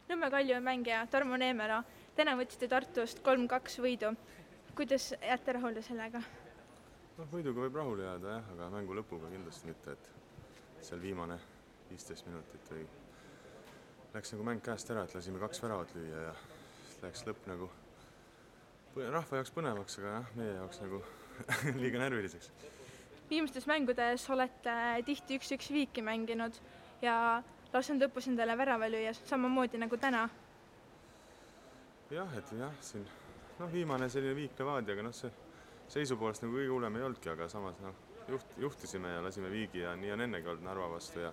Nõmme Kalju mängija Tarmo Neemela, täna võtsite Tartust 3-2 võidu. Kuidas jääte rahule sellega? Võiduga võib rahule jääda jah, aga mängu lõpuga kindlasti mitte, et seal viimane 15 minutit või läks nagu mäng käest ära, et lasime 2 väravat lüüa ja läks lõpp nagu rahva jaoks põnevaks, aga jah, meie jaoks nagu liiga närviliseks. Viimastes mängudes olete tihti 1-1 viiki mänginud ja lasknud lõpus endale värava lüüa, samamoodi nagu täna. Jah, siin viimane selline viik Levadiaga, see seisupoolest nagu kõige hullem ei olnudki, aga samas juhtisime ja lasime viigi ja nii on ennegi olnud Narva vastu ja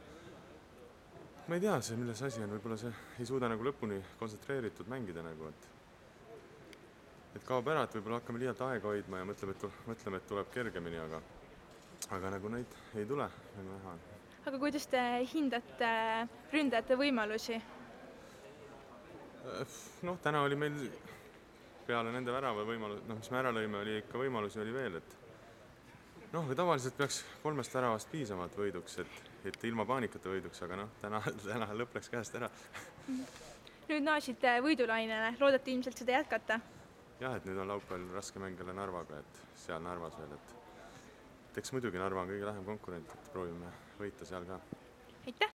ma ei tea, milles asi on, võib-olla see ei suuda nagu lõpuni kontsentreeritud mängida nagu, et kaob ära, et võib-olla hakkame liialt aega hoidma ja mõtleme, et tuleb kergemini, aga nagu neid ei tule, nagu näha. Aga kuidas te hindate ründajate võimalusi? Täna oli meil peale nende värava võimalus, mis me ära lõime, oli ikka võimalusi oli veel, et tavaliselt peaks 3 väravast piisavalt võiduks, et ilma paanikata võiduks, aga täna lõpp läks käest ära. Nüüd naasite võidulainele, loodate ilmselt seda jätkata? Jah, et nüüd on laupäeval raske mäng jälle Narvaga, et seal Narvas veel, et eks muidugi Narva on kõige lähem konkurent, et proovime võita seal ka. Aitäh!